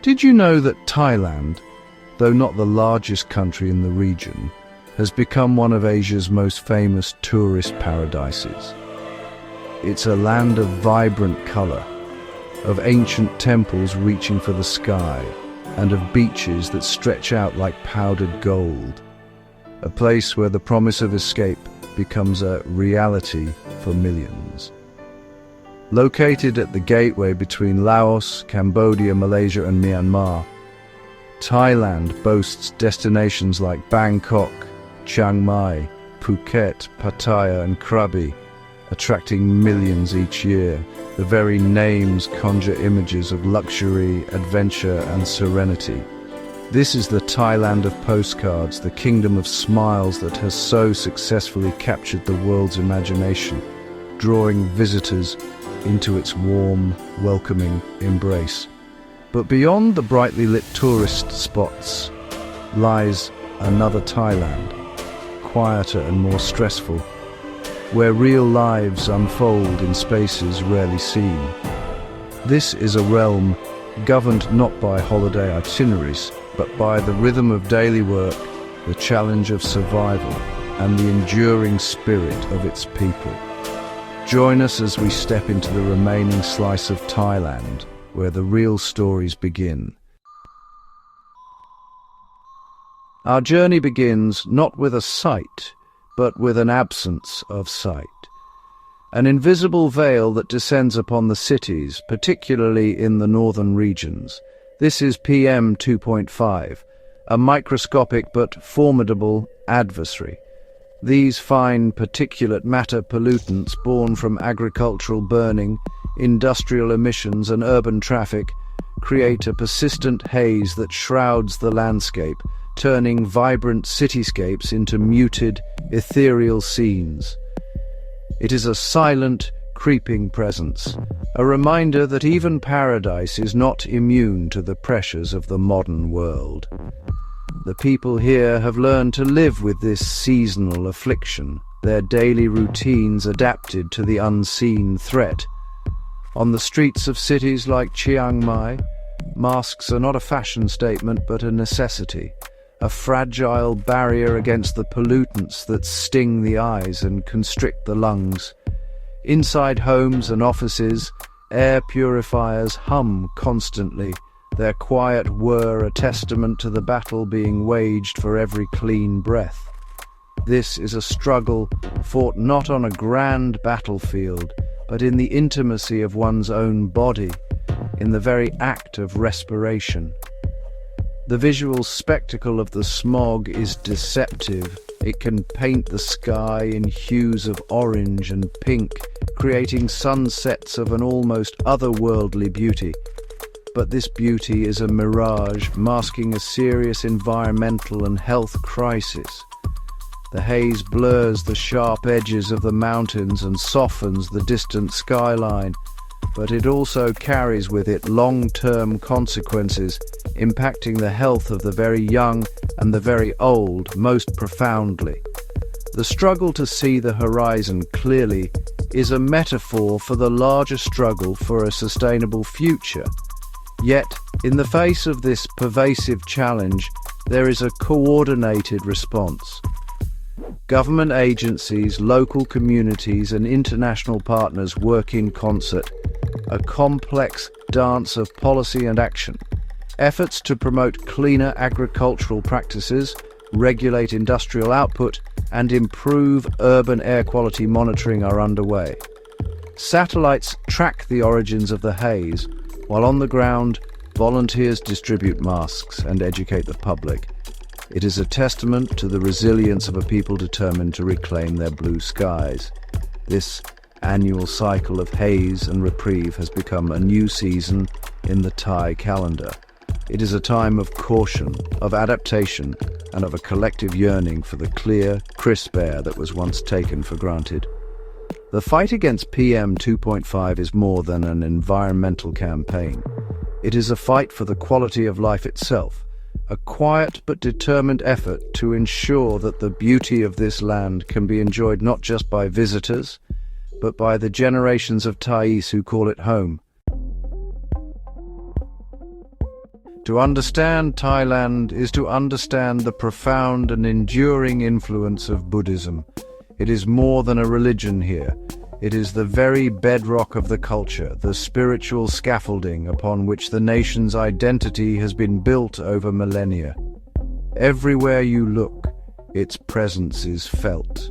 Did you know that Thailand, though not the largest country in the region, has become one of Asia's most famous tourist paradises? It's a land of vibrant colour, of ancient temples reaching for the sky, and of beaches that stretch out like powdered gold. A place where the promise of escape becomes a reality for millions. Located at the gateway between Laos, Cambodia, Malaysia and Myanmar, Thailand boasts destinations like Bangkok, Chiang Mai, Phuket, Pattaya and Krabi, attracting millions each year. The very names conjure images of luxury, adventure and serenity. This is the Thailand of postcards, the kingdom of smiles that has so successfully captured the world's imagination, drawing visitors into its warm, welcoming embrace. But beyond the brightly lit tourist spots lies another Thailand, quieter and more stressful, where real lives unfold in spaces rarely seen. This is a realm governed not by holiday itineraries, but by the rhythm of daily work, the challenge of survival, and the enduring spirit of its people. Join us as we step into the remaining slice of Thailand, where the real stories begin. Our journey begins not with a sight, but with an absence of sight. An invisible veil that descends upon the cities, particularly in the northern regions. This is PM 2.5, a microscopic but formidable adversary. These fine particulate matter pollutants born from agricultural burning, industrial emissions and urban traffic create a persistent haze that shrouds the landscape, turning vibrant cityscapes into muted, ethereal scenes. It is a silent, creeping presence, a reminder that even paradise is not immune to the pressures of the modern world. The people here have learned to live with this seasonal affliction, their daily routines adapted to the unseen threat. On the streets of cities like Chiang Mai, masks are not a fashion statement but a necessity, a fragile barrier against the pollutants that sting the eyes and constrict the lungs. Inside homes and offices, air purifiers hum constantly, their quiet whir a testament to the battle being waged for every clean breath. This is a struggle fought not on a grand battlefield, but in the intimacy of one's own body, in the very act of respiration. The visual spectacle of the smog is deceptive. It can paint the sky in hues of orange and pink, creating sunsets of an almost otherworldly beauty. But this beauty is a mirage, masking a serious environmental and health crisis. The haze blurs the sharp edges of the mountains and softens the distant skyline, but it also carries with it long-term consequences, impacting the health of the very young and the very old most profoundly. The struggle to see the horizon clearly is a metaphor for the larger struggle for a sustainable future. Yet, in the face of this pervasive challenge, there is a coordinated response. Government agencies, local communities and international partners work in concert, a complex dance of policy and action. Efforts to promote cleaner agricultural practices, regulate industrial output, and improve urban air quality monitoring are underway. Satellites track the origins of the haze, while on the ground, volunteers distribute masks and educate the public. It is a testament to the resilience of a people determined to reclaim their blue skies. This annual cycle of haze and reprieve has become a new season in the Thai calendar. It is a time of caution, of adaptation, and of a collective yearning for the clear, crisp air that was once taken for granted. The fight against PM 2.5 is more than an environmental campaign. It is a fight for the quality of life itself, a quiet but determined effort to ensure that the beauty of this land can be enjoyed not just by visitors, but by the generations of Thais who call it home. To understand Thailand is to understand the profound and enduring influence of Buddhism. It is more than a religion here. It is the very bedrock of the culture, the spiritual scaffolding upon which the nation's identity has been built over millennia. Everywhere you look, its presence is felt.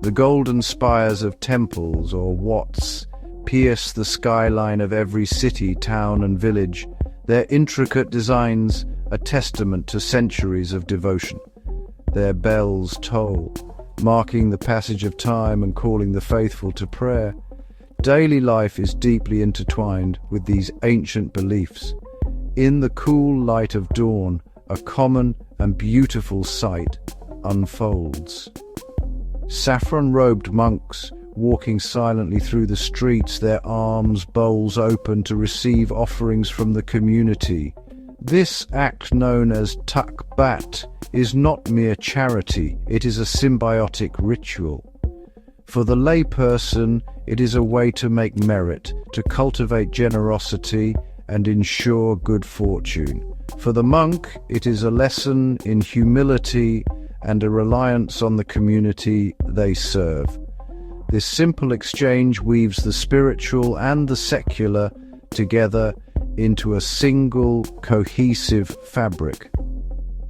The golden spires of temples, or wats, pierce the skyline of every city, town and village, their intricate designs a testament to centuries of devotion. Their bells toll, marking the passage of time and calling the faithful to prayer. Daily life is deeply intertwined with these ancient beliefs. In the cool light of dawn, a common and beautiful sight unfolds. Saffron-robed monks walking silently through the streets, their arms bowls open to receive offerings from the community. This act, known as tak bat, is not mere charity, it is a symbiotic ritual. For the layperson, it is a way to make merit, to cultivate generosity and ensure good fortune. For the monk, it is a lesson in humility and a reliance on the community they serve. This simple exchange weaves the spiritual and the secular together into a single, cohesive fabric.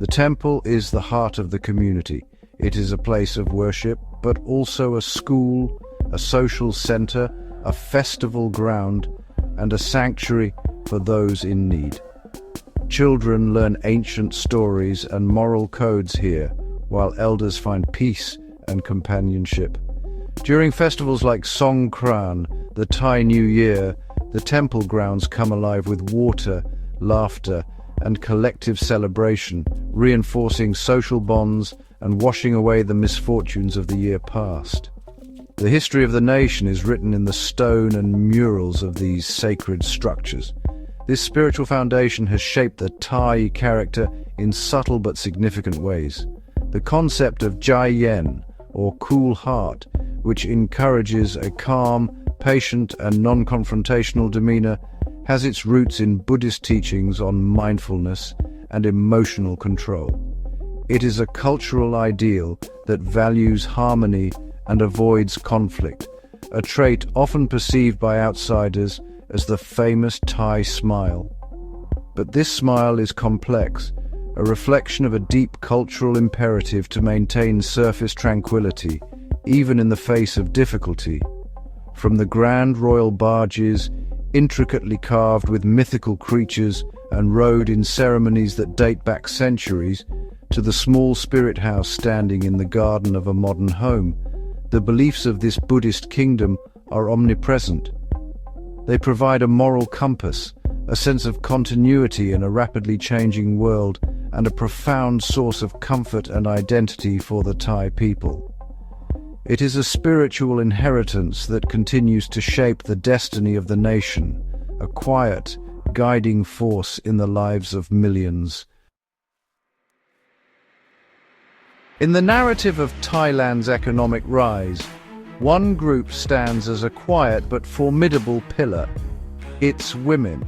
The temple is the heart of the community. It is a place of worship, but also a school, a social center, a festival ground, and a sanctuary for those in need. Children learn ancient stories and moral codes here, while elders find peace and companionship. During festivals like Songkran, the Thai New Year, the temple grounds come alive with water, laughter, and collective celebration, reinforcing social bonds and washing away the misfortunes of the year past. The history of the nation is written in the stone and murals of these sacred structures. This spiritual foundation has shaped the Thai character in subtle but significant ways. The concept of Jai Yen, or cool heart, which encourages a calm, patient and non-confrontational demeanor, has its roots in Buddhist teachings on mindfulness and emotional control. It is a cultural ideal that values harmony and avoids conflict, a trait often perceived by outsiders as the famous Thai smile. But this smile is complex, a reflection of a deep cultural imperative to maintain surface tranquility, even in the face of difficulty. From the grand royal barges, intricately carved with mythical creatures and rowed in ceremonies that date back centuries, to the small spirit house standing in the garden of a modern home, the beliefs of this Buddhist kingdom are omnipresent. They provide a moral compass, a sense of continuity in a rapidly changing world, and a profound source of comfort and identity for the Thai people. It is a spiritual inheritance that continues to shape the destiny of the nation, a quiet, guiding force in the lives of millions. In the narrative of Thailand's economic rise, one group stands as a quiet but formidable pillar. It's women.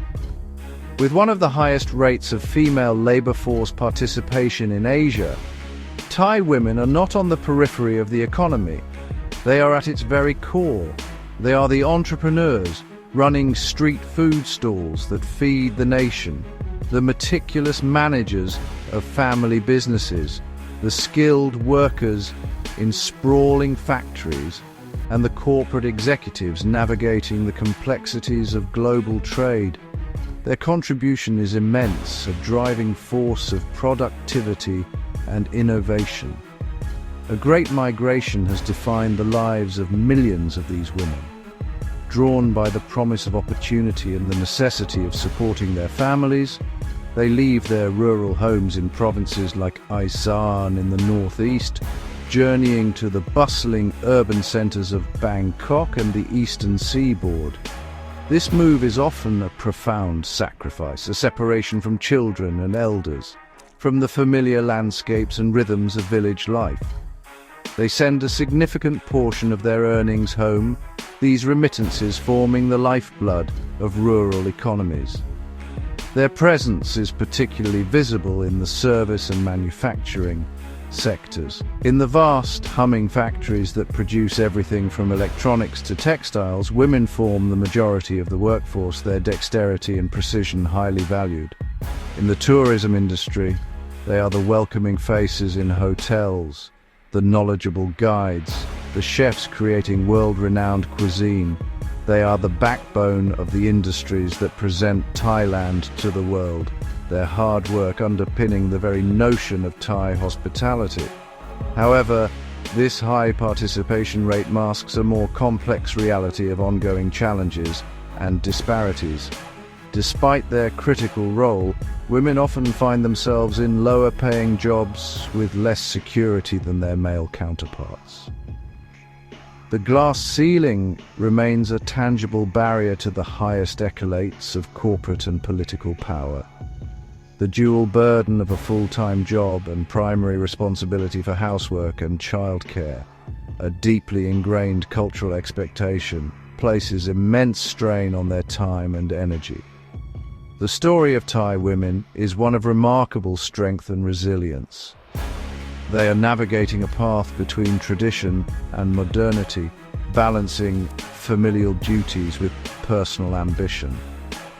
With one of the highest rates of female labor force participation in Asia, Thai women are not on the periphery of the economy. They are at its very core. They are the entrepreneurs running street food stalls that feed the nation, the meticulous managers of family businesses, the skilled workers in sprawling factories, and the corporate executives navigating the complexities of global trade. Their contribution is immense, a driving force of productivity and innovation. A great migration has defined the lives of millions of these women. Drawn by the promise of opportunity and the necessity of supporting their families, they leave their rural homes in provinces like Isan in the northeast, journeying to the bustling urban centers of Bangkok and the eastern seaboard. This move is often a profound sacrifice, a separation from children and elders, from the familiar landscapes and rhythms of village life. They send a significant portion of their earnings home, these remittances forming the lifeblood of rural economies. Their presence is particularly visible in the service and manufacturing sectors. In the vast, humming factories that produce everything from electronics to textiles, women form the majority of the workforce, their dexterity and precision highly valued. In the tourism industry, they are the welcoming faces in hotels, the knowledgeable guides, the chefs creating world-renowned cuisine. They are the backbone of the industries that present Thailand to the world, their hard work underpinning the very notion of Thai hospitality. However, this high participation rate masks a more complex reality of ongoing challenges and disparities. Despite their critical role, women often find themselves in lower-paying jobs with less security than their male counterparts. The glass ceiling remains a tangible barrier to the highest echelons of corporate and political power. The dual burden of a full-time job and primary responsibility for housework and childcare, a deeply ingrained cultural expectation, places immense strain on their time and energy. The story of Thai women is one of remarkable strength and resilience. They are navigating a path between tradition and modernity, balancing familial duties with personal ambition.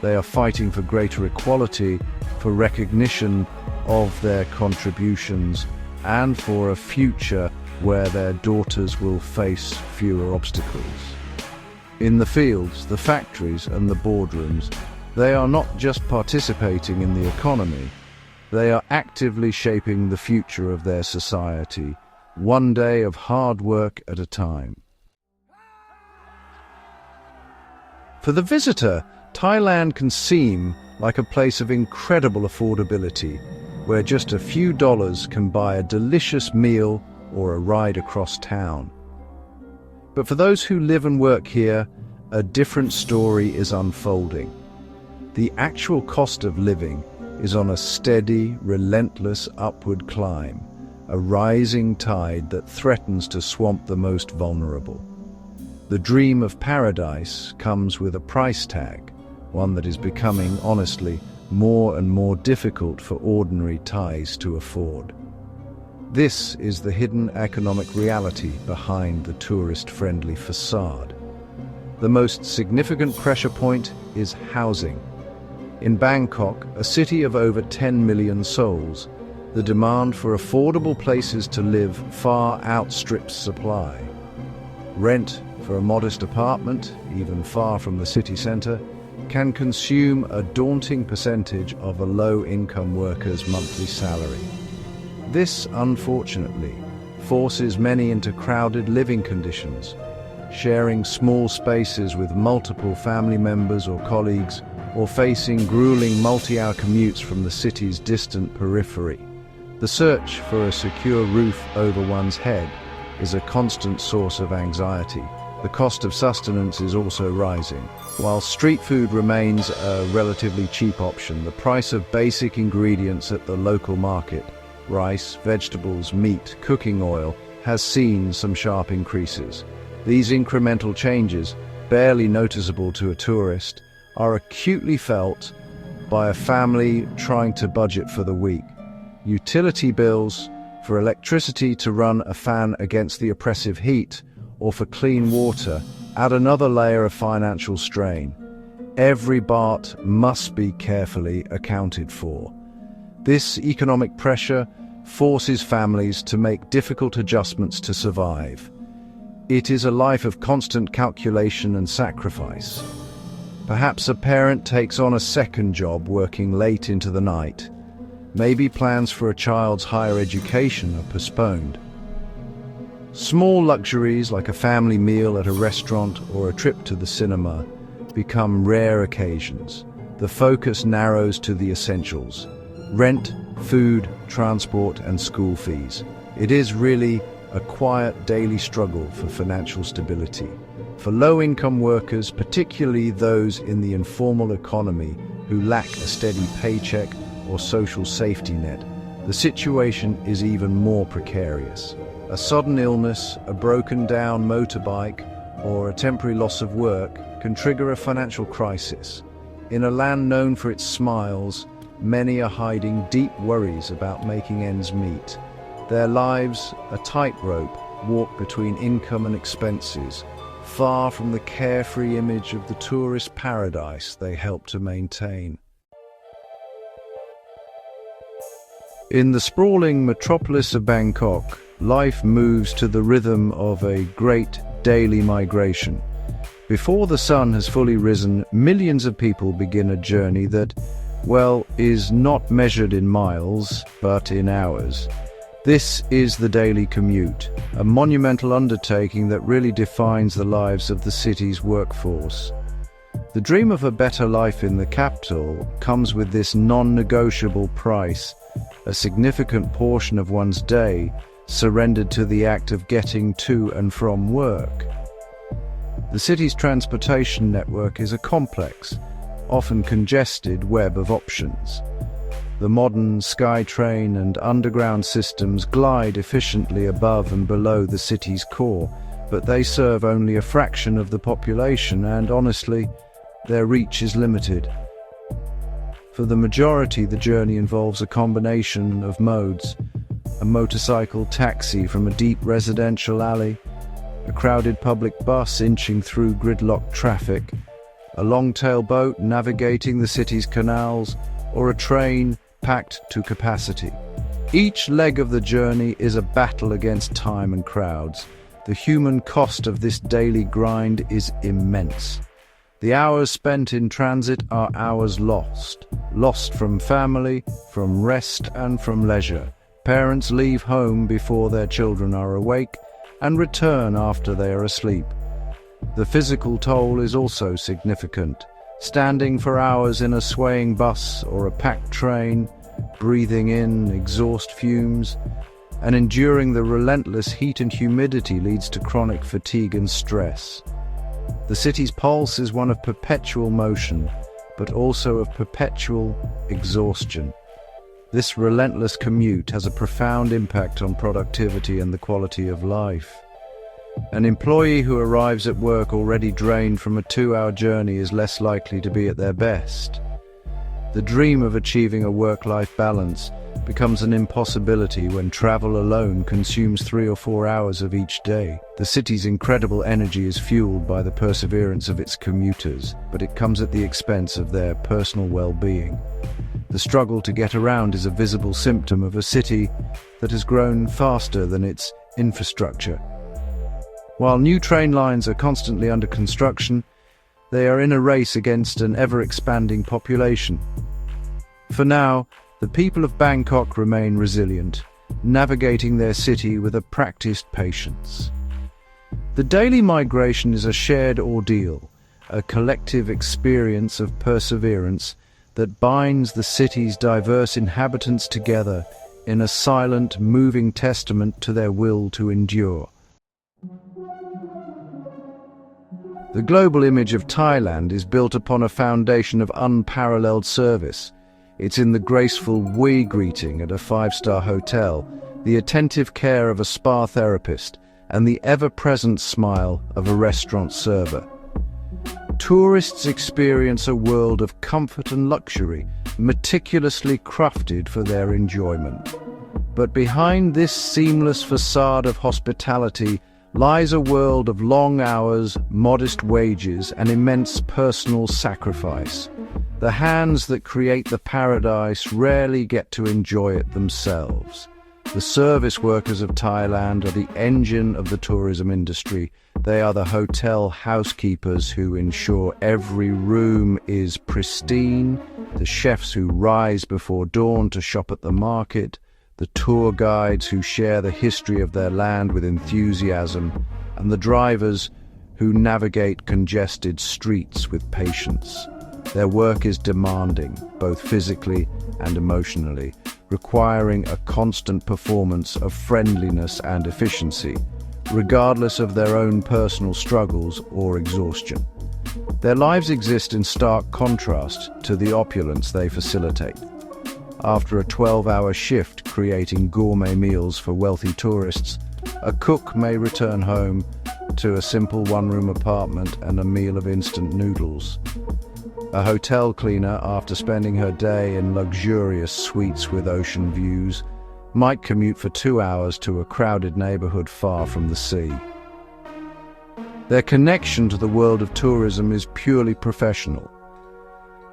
They are fighting for greater equality, for recognition of their contributions, and for a future where their daughters will face fewer obstacles. In the fields, the factories, and the boardrooms, they are not just participating in the economy, they are actively shaping the future of their society, one day of hard work at a time. For the visitor, Thailand can seem like a place of incredible affordability, where just a few dollars can buy a delicious meal or a ride across town. But for those who live and work here, a different story is unfolding. The actual cost of living is on a steady, relentless upward climb, a rising tide that threatens to swamp the most vulnerable. The dream of paradise comes with a price tag, one that is becoming, honestly, more and more difficult for ordinary Thais to afford. This is the hidden economic reality behind the tourist-friendly facade. The most significant pressure point is housing. In Bangkok, a city of over 10 million souls, the demand for affordable places to live far outstrips supply. Rent for a modest apartment, even far from the city centre, can consume a daunting percentage of a low-income worker's monthly salary. This, unfortunately, forces many into crowded living conditions, sharing small spaces with multiple family members or colleagues, or facing grueling multi-hour commutes from the city's distant periphery. The search for a secure roof over one's head is a constant source of anxiety. The cost of sustenance is also rising. While street food remains a relatively cheap option, the price of basic ingredients at the local market, rice, vegetables, meat, cooking oil, has seen some sharp increases. These incremental changes, barely noticeable to a tourist, are acutely felt by a family trying to budget for the week. Utility bills, for electricity to run a fan against the oppressive heat, or for clean water, add another layer of financial strain. Every baht must be carefully accounted for. This economic pressure forces families to make difficult adjustments to survive. It is a life of constant calculation and sacrifice. Perhaps a parent takes on a second job working late into the night. Maybe plans for a child's higher education are postponed. Small luxuries like a family meal at a restaurant or a trip to the cinema become rare occasions. The focus narrows to the essentials: rent, food, transport, and school fees. It is really a quiet daily struggle for financial stability. For low-income workers, particularly those in the informal economy who lack a steady paycheck or social safety net, the situation is even more precarious. A sudden illness, a broken-down motorbike, or a temporary loss of work can trigger a financial crisis. In a land known for its smiles, many are hiding deep worries about making ends meet. Their lives, a tightrope, walk between income and expenses, far from the carefree image of the tourist paradise they help to maintain. In the sprawling metropolis of Bangkok, life moves to the rhythm of a great daily migration. Before the sun has fully risen, millions of people begin a journey that, well, is not measured in miles, but in hours. This is the daily commute, a monumental undertaking that really defines the lives of the city's workforce. The dream of a better life in the capital comes with this non-negotiable price, a significant portion of one's day surrendered to the act of getting to and from work. The city's transportation network is a complex, often congested web of options. The modern SkyTrain and underground systems glide efficiently above and below the city's core, but they serve only a fraction of the population and, honestly, their reach is limited. For the majority, the journey involves a combination of modes: a motorcycle taxi from a deep residential alley, a crowded public bus inching through gridlocked traffic, a long-tail boat navigating the city's canals, or a train packed to capacity. Each leg of the journey is a battle against time and crowds. The human cost of this daily grind is immense. The hours spent in transit are hours lost from family, from rest and from leisure. Parents leave home before their children are awake and return after they are asleep. The physical toll is also significant. Standing for hours in a swaying bus or a packed train, breathing in exhaust fumes, and enduring the relentless heat and humidity leads to chronic fatigue and stress. The city's pulse is one of perpetual motion, but also of perpetual exhaustion. This relentless commute has a profound impact on productivity and the quality of life. An employee who arrives at work already drained from a 2-hour journey is less likely to be at their best. The dream of achieving a work-life balance becomes an impossibility when travel alone consumes 3 or 4 hours of each day. The city's incredible energy is fueled by the perseverance of its commuters, but it comes at the expense of their personal well-being. The struggle to get around is a visible symptom of a city that has grown faster than its infrastructure. While new train lines are constantly under construction, they are in a race against an ever-expanding population. For now, the people of Bangkok remain resilient, navigating their city with a practiced patience. The daily migration is a shared ordeal, a collective experience of perseverance that binds the city's diverse inhabitants together in a silent, moving testament to their will to endure. The global image of Thailand is built upon a foundation of unparalleled service. It's in the graceful "we" greeting at a 5-star hotel, the attentive care of a spa therapist, and the ever-present smile of a restaurant server. Tourists experience a world of comfort and luxury, meticulously crafted for their enjoyment. But behind this seamless facade of hospitality lies a world of long hours, modest wages, and immense personal sacrifice. The hands that create the paradise rarely get to enjoy it themselves. The service workers of Thailand are the engine of the tourism industry. They are the hotel housekeepers who ensure every room is pristine, the chefs who rise before dawn to shop at the market, the tour guides who share the history of their land with enthusiasm, and the drivers who navigate congested streets with patience. Their work is demanding, both physically and emotionally, requiring a constant performance of friendliness and efficiency, regardless of their own personal struggles or exhaustion. Their lives exist in stark contrast to the opulence they facilitate. After a 12-hour shift creating gourmet meals for wealthy tourists, a cook may return home to a simple one-room apartment and a meal of instant noodles. A hotel cleaner, after spending her day in luxurious suites with ocean views, might commute for 2 hours to a crowded neighborhood far from the sea. Their connection to the world of tourism is purely professional.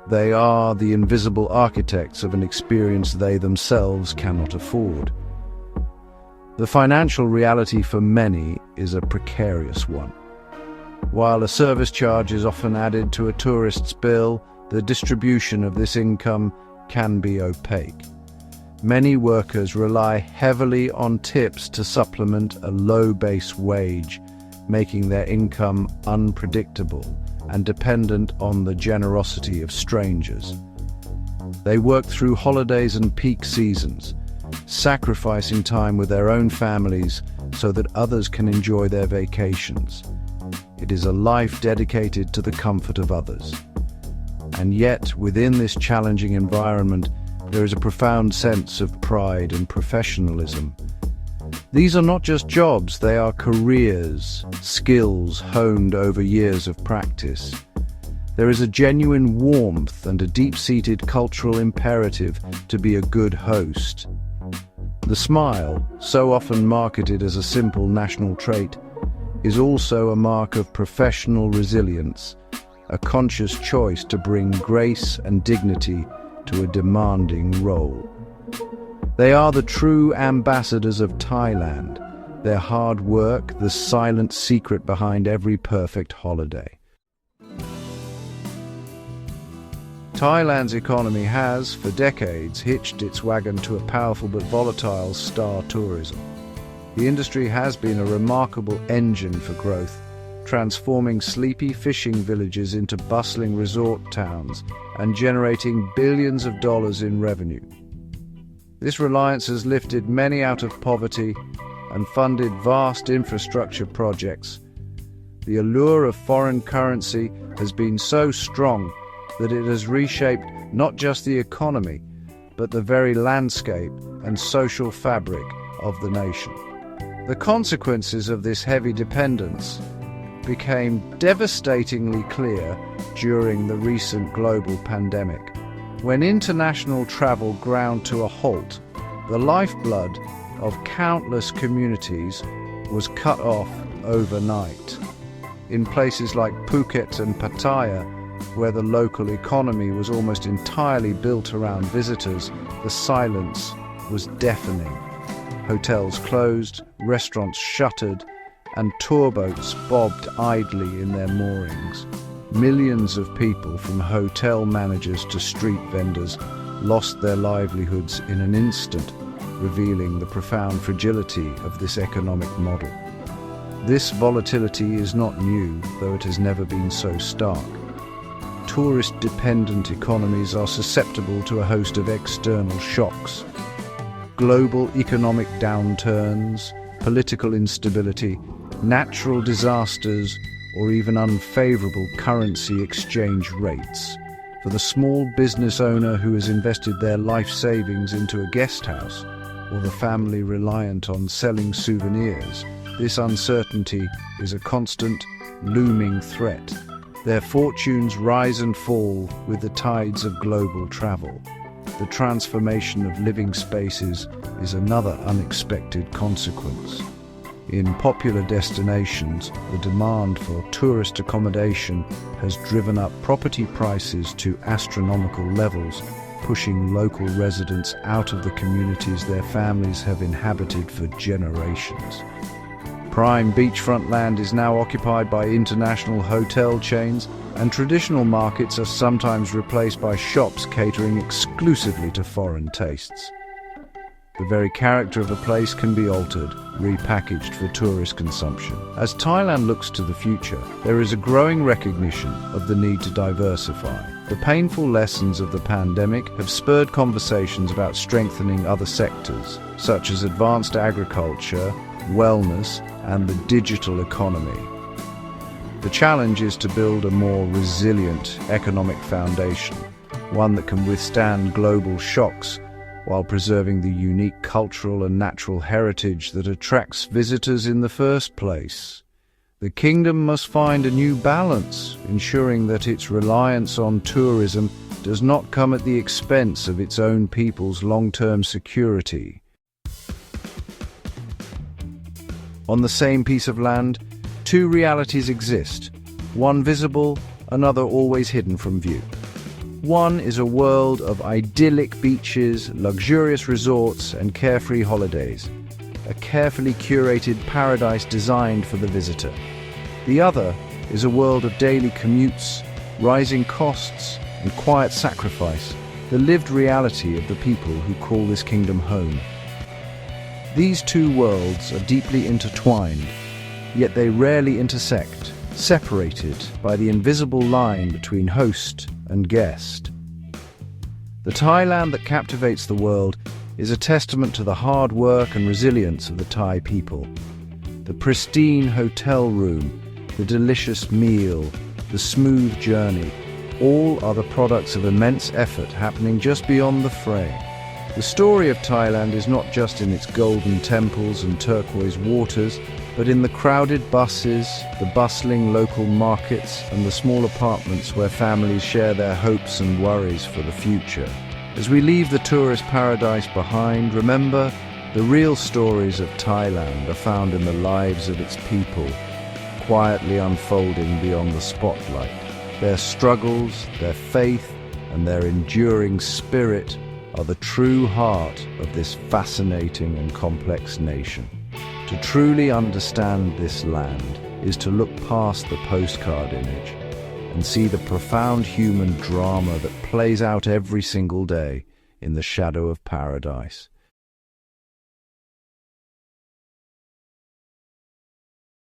They are the invisible architects of an experience they themselves cannot afford. The financial reality for many is a precarious one. While a service charge is often added to a tourist's bill, the distribution of this income can be opaque. Many workers rely heavily on tips to supplement a low base wage, making their income unpredictable and dependent on the generosity of strangers. They work through holidays and peak seasons, sacrificing time with their own families so that others can enjoy their vacations. It is a life dedicated to the comfort of others. And yet, within this challenging environment, there is a profound sense of pride and professionalism. These are not just jobs, they are careers, skills honed over years of practice. There is a genuine warmth and a deep-seated cultural imperative to be a good host. The smile, so often marketed as a simple national trait, is also a mark of professional resilience, a conscious choice to bring grace and dignity to a demanding role. They are the true ambassadors of Thailand, their hard work the silent secret behind every perfect holiday. Thailand's economy has, for decades, hitched its wagon to a powerful but volatile star tourism. The industry has been a remarkable engine for growth, transforming sleepy fishing villages into bustling resort towns and generating billions of dollars in revenue. This reliance has lifted many out of poverty and funded vast infrastructure projects. The allure of foreign currency has been so strong that it has reshaped not just the economy, but the very landscape and social fabric of the nation. The consequences of this heavy dependence became devastatingly clear during the recent global pandemic. When international travel ground to a halt, the lifeblood of countless communities was cut off overnight. In places like Phuket and Pattaya, where the local economy was almost entirely built around visitors, the silence was deafening. Hotels closed, restaurants shuttered, and tour boats bobbed idly in their moorings. Millions of people, from hotel managers to street vendors, lost their livelihoods in an instant, revealing the profound fragility of this economic model. This volatility is not new, though it has never been so stark. Tourist-dependent economies are susceptible to a host of external shocks. Global economic downturns, political instability, natural disasters, or even unfavorable currency exchange rates. For the small business owner who has invested their life savings into a guest house, or the family reliant on selling souvenirs, this uncertainty is a constant, looming threat. Their fortunes rise and fall with the tides of global travel. The transformation of living spaces is another unexpected consequence. In popular destinations, the demand for tourist accommodation has driven up property prices to astronomical levels, pushing local residents out of the communities their families have inhabited for generations. Prime beachfront land is now occupied by international hotel chains, and traditional markets are sometimes replaced by shops catering exclusively to foreign tastes. The very character of a place can be altered, repackaged for tourist consumption. As Thailand looks to the future, there is a growing recognition of the need to diversify. The painful lessons of the pandemic have spurred conversations about strengthening other sectors, such as advanced agriculture, wellness, and the digital economy. The challenge is to build a more resilient economic foundation, one that can withstand global shocks while preserving the unique cultural and natural heritage that attracts visitors in the first place. The kingdom must find a new balance, ensuring that its reliance on tourism does not come at the expense of its own people's long-term security. On the same piece of land, two realities exist, one visible, another always hidden from view. One is a world of idyllic beaches, luxurious resorts, and carefree holidays, a carefully curated paradise designed for the visitor. The other is a world of daily commutes, rising costs, and quiet sacrifice, the lived reality of the people who call this kingdom home. These two worlds are deeply intertwined, yet they rarely intersect, separated by the invisible line between host and guest. The Thailand that captivates the world is a testament to the hard work and resilience of the Thai people. The pristine hotel room, the delicious meal, the smooth journey, all are the products of immense effort happening just beyond the fray. The story of Thailand is not just in its golden temples and turquoise waters, but in the crowded buses, the bustling local markets, and the small apartments where families share their hopes and worries for the future. As we leave the tourist paradise behind, remember, the real stories of Thailand are found in the lives of its people, quietly unfolding beyond the spotlight. Their struggles, their faith, and their enduring spirit are the true heart of this fascinating and complex nation. To truly understand this land is to look past the postcard image and see the profound human drama that plays out every single day in the shadow of paradise.